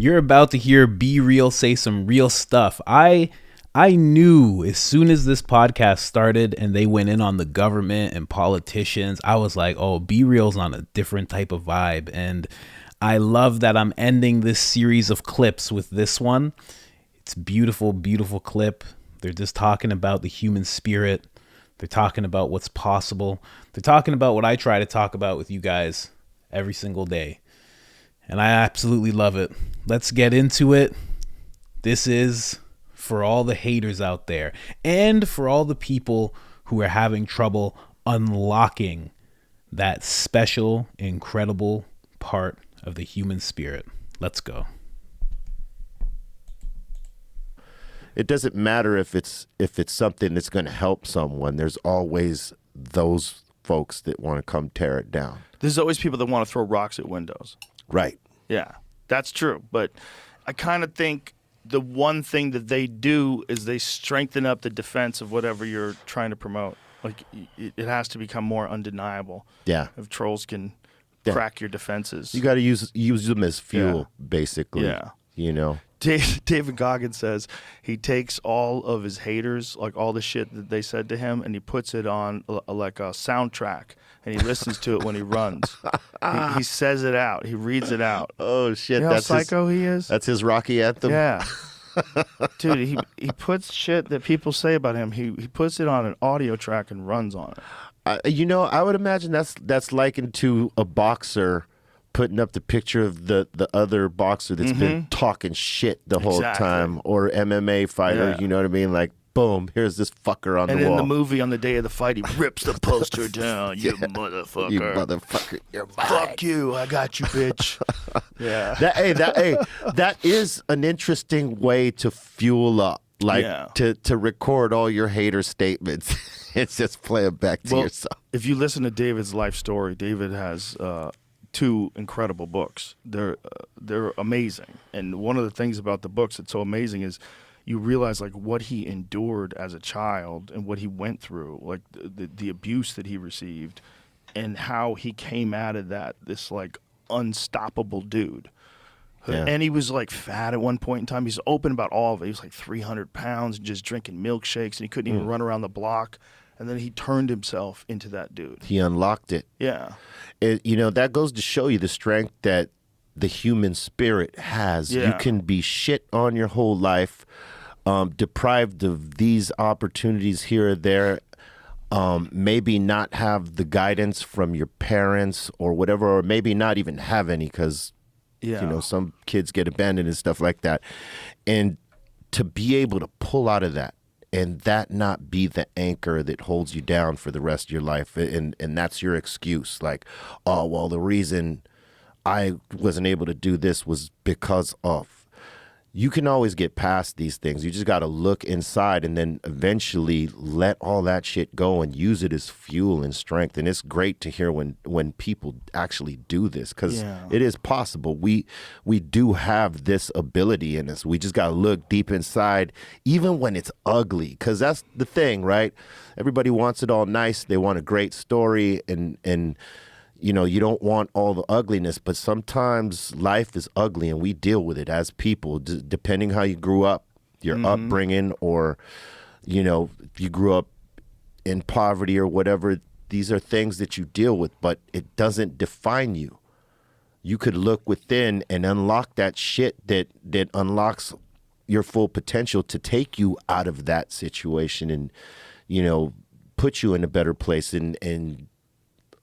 You're about to hear Be Real say some real stuff. I knew as soon as this podcast started and they went in on the government and politicians, I was like, oh, Be Real's on a different type of vibe. And I love that I'm ending this series of clips with this one. It's beautiful, beautiful clip. They're just talking about the human spirit. They're talking about what's possible. They're talking about what I try to talk about with you guys every single day. And I absolutely love it. Let's get into it. This is for all the haters out there and for all the people who are having trouble unlocking that special, incredible part of the human spirit. Let's go. It doesn't matter if it's something that's going to help someone. There's always those folks that want to come tear it down. There's always people that want to throw rocks at windows. Right. Yeah, that's true. But I kind of think the one thing that they do is they strengthen up the defense of whatever you're trying to promote. Like, it has to become more undeniable. Yeah. If trolls can crack your defenses. You got to use them as fuel, basically. Yeah. You know? David Goggins says he takes all of his haters, like all the shit that they said to him, and he puts it on like a soundtrack, and he listens to it when he runs. He says it out. He reads it out. Oh, shit. You know that's how psycho he is? That's his Rocky anthem? Yeah. Dude, he puts shit that people say about him. He puts it on an audio track and runs on it. I would imagine that's likened to a boxer putting up the picture of the other boxer that's been talking shit the whole time, or MMA fighter, you know what I mean? Like, boom, here's this fucker on the wall. And in the movie, on the day of the fight, he rips the poster down. You motherfucker. You motherfucker, you're mine. Fuck you, I got you, bitch. Yeah. That is an interesting way to fuel up, like to record all your hater statements. It's just play it back to yourself. If you listen to David's life story, David has 2 incredible books. They're amazing. And one of the things about the books that's so amazing is you realize like what he endured as a child and what he went through, like the abuse that he received, and how he came out of that this like unstoppable dude. Yeah. And he was like fat at one point in time. He's open about all of it. He was like 300 pounds and just drinking milkshakes, and he couldn't even run around the block. And then he turned himself into that dude. He unlocked it. Yeah. That goes to show you the strength that the human spirit has. Yeah. You can be shit on your whole life, deprived of these opportunities here or there, maybe not have the guidance from your parents or whatever, or maybe not even have any because, some kids get abandoned and stuff like that. And to be able to pull out of that, and that not be the anchor that holds you down for the rest of your life. And that's your excuse. Like, oh, well, the reason I wasn't able to do this was because of. You can always get past these things. You just got to look inside and then eventually let all that shit go and use it as fuel and strength. And it's great to hear when people actually do this, because it is possible. We do have this ability in us. We just got to look deep inside, even when it's ugly, because that's the thing, right? Everybody wants it all nice. They want a great story, and you don't want all the ugliness, but sometimes life is ugly and we deal with it as people, depending how you grew up, your upbringing, or, if you grew up in poverty or whatever. These are things that you deal with, but it doesn't define you. You could look within and unlock that shit that unlocks your full potential to take you out of that situation and, put you in a better place and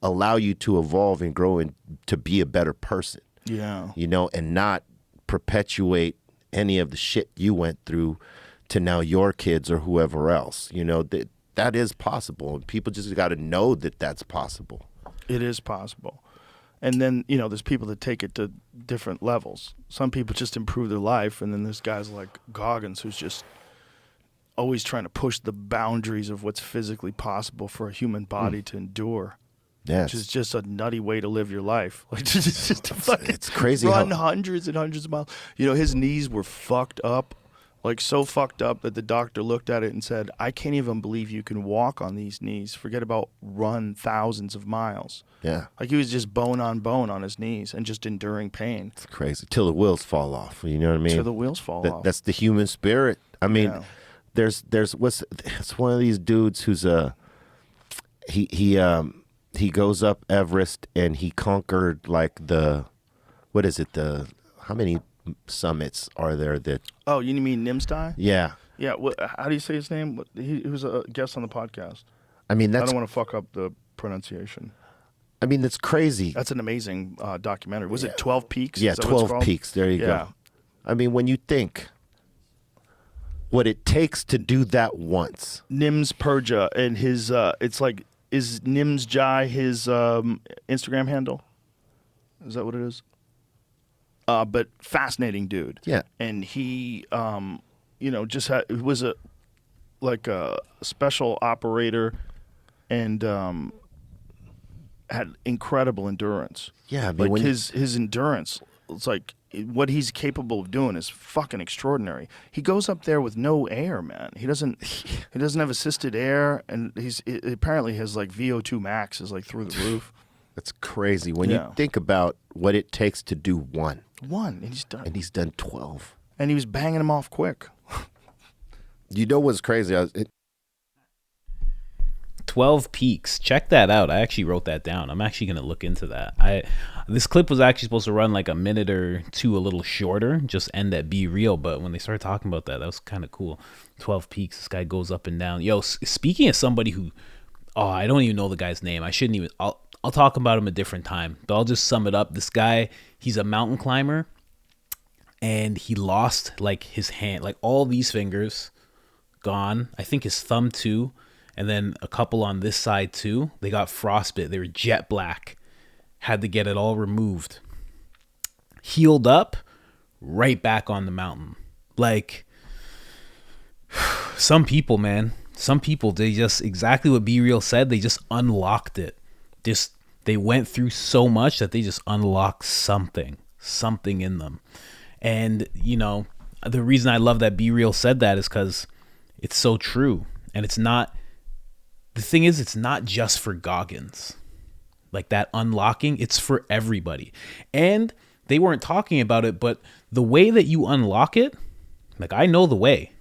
allow you to evolve and grow and to be a better person. Yeah. And not perpetuate any of the shit you went through to now your kids or whoever else. That is possible. And people just got to know that that's possible. It is possible. And then, there's people that take it to different levels. Some people just improve their life, and then there's guys like Goggins who's just always trying to push the boundaries of what's physically possible for a human body to endure. Yes. Which is just a nutty way to live your life. Like, it's just it's crazy. Run hundreds and hundreds of miles. His knees were fucked up Like so fucked up that the doctor looked at it and said, I can't even believe you can walk on these knees. Forget about run thousands of miles. Yeah. Like he was just bone on his knees and just enduring pain. It's crazy. Till the wheels fall off. You know what I mean? Till the wheels fall off. That's the human spirit. I mean, Yeah. there's it's one of these dudes who's he goes up Everest and he conquered like what is it, how many summits are there that Oh, you mean Nimstai? yeah. Yeah. How do you say his name? He was a guest on the podcast. I mean I that's don't want to fuck up the pronunciation. I mean that's crazy. That's an amazing documentary. Was it 12 Peaks? Yeah, Is that what it's 12 called? peaks. There you Yeah. go. I mean, when you think what it takes to do that once. Nims Purja and his it's like, is Nims Jai his Instagram handle? Is that what it is? But fascinating dude. Yeah. And he just was a special operator and had incredible endurance. Yeah, I mean, Like when his endurance, it's like what he's capable of doing is fucking extraordinary. He goes up there with no air, man. He doesn't have assisted air, and it apparently his like VO2 max is like through the roof. that's crazy. When Yeah. you think about what it takes to do one, And he's done. and he's done 12. And he was banging him off quick. You know what's crazy? 12 peaks. Check that out. I actually wrote that down. I'm actually going to look into that. This clip was actually supposed to run like a minute or two, a little shorter, just end at Be Real. But when they started talking about that was kind of cool. 12 peaks. This guy goes up and down. Yo, speaking of somebody who, I don't even know the guy's name. I shouldn't even, I'll talk about him a different time, but I'll just sum it up. This guy, he's a mountain climber, and he lost like his hand, like all these fingers gone. I think his thumb too. And then a couple on this side too. They got frostbite. They were jet black. Had to get it all removed. Healed up, right back on the mountain. Like, some people, man. Some people, they just, exactly what Be Real said, they just unlocked it. They went through so much that they just unlocked something in them. And, the reason I love that Be Real said that is because it's so true. And it's not, the thing is, it's not just for Goggins. Like that unlocking, it's for everybody. And they weren't talking about it, but the way that you unlock it, like I know the way.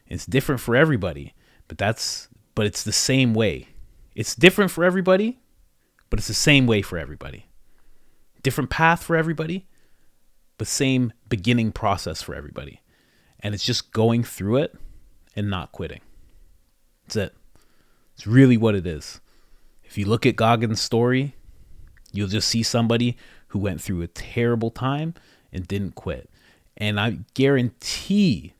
It's different for everybody, but it's the same way. It's different for everybody, but it's the same way for everybody. Different path for everybody, but same beginning process for everybody. And it's just going through it and not quitting. That's it. It's really what it is. If you look at Goggins' story, you'll just see somebody who went through a terrible time and didn't quit. And I guarantee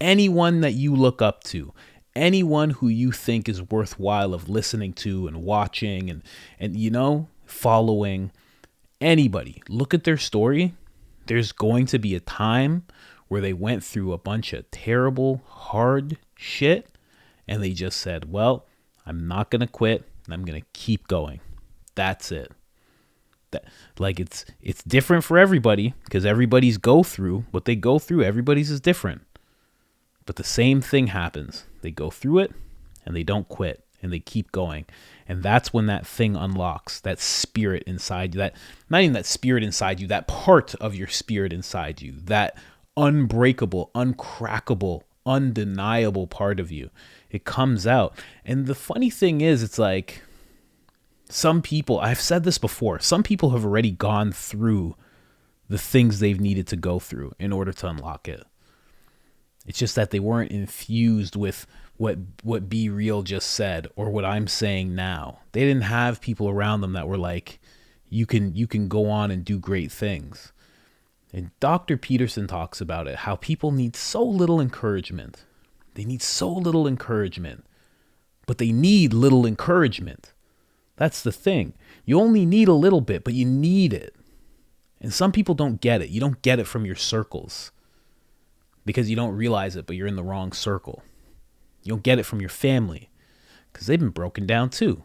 anyone that you look up to, anyone who you think is worthwhile of listening to and watching and following, anybody, look at their story. There's going to be a time where they went through a bunch of terrible, hard shit, and they just said, well, I'm not going to quit, and I'm going to keep going. That's it. It's different for everybody, because everybody's what they go through, everybody's is different. But the same thing happens. They go through it, and they don't quit, and they keep going. And that's when that thing unlocks, that spirit inside you, that not even that spirit inside you, that part of your spirit inside you, that unbreakable, uncrackable, undeniable part of you. It comes out. And the funny thing is, it's like some people, I've said this before, some people have already gone through the things they've needed to go through in order to unlock it. It's just that they weren't infused with what Be Real just said or what I'm saying now. They didn't have people around them that were like, you can go on and do great things. And Dr. Peterson talks about it, how people need so little encouragement. They need so little encouragement, but they need little encouragement. That's the thing. You only need a little bit, but you need it. And some people don't get it. You don't get it from your circles because you don't realize it, but you're in the wrong circle. You don't get it from your family because they've been broken down too.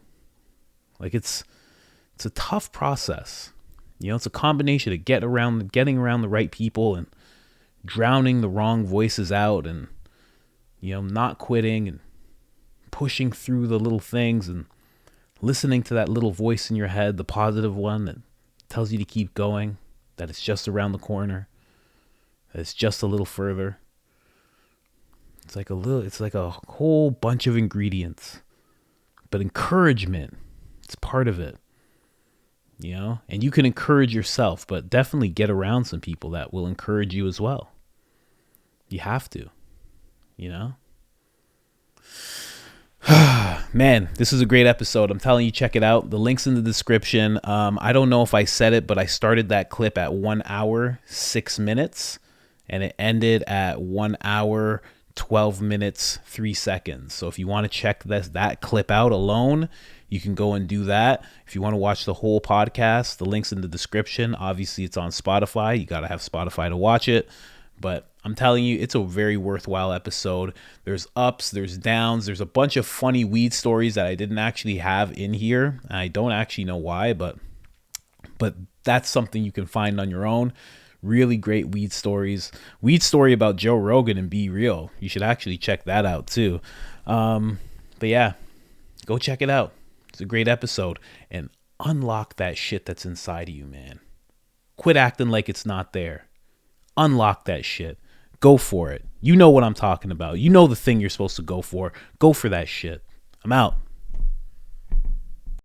Like it's a tough process. It's a combination of getting around the right people and drowning the wrong voices out and, not quitting and pushing through the little things and listening to that little voice in your head, the positive one that tells you to keep going, that it's just around the corner, that it's just a little further. It's like a whole bunch of ingredients. But encouragement, it's part of it. And you can encourage yourself, but definitely get around some people that will encourage you as well. You have to, Man, this is a great episode. I'm telling you, check it out. The link's in the description. I don't know if I said it, but I started that clip at 1 hour, 6 minutes, and it ended at 1 hour, 12 minutes, 3 seconds. So if you want to check that clip out alone, you can go and do that. If you want to watch the whole podcast, the link's in the description. Obviously, it's on Spotify. You got to have Spotify to watch it. But I'm telling you, it's a very worthwhile episode. There's ups, there's downs. There's a bunch of funny weed stories that I didn't actually have in here. I don't actually know why, but that's something you can find on your own. Really great weed stories. Weed story about Joe Rogan and Be Real. You should actually check that out too. But yeah, go check it out. It's a great episode. And unlock that shit that's inside of you, man. Quit acting like it's not there. Unlock that shit. Go for it. You know what I'm talking about. You know the thing you're supposed to go for. Go for that shit. I'm out.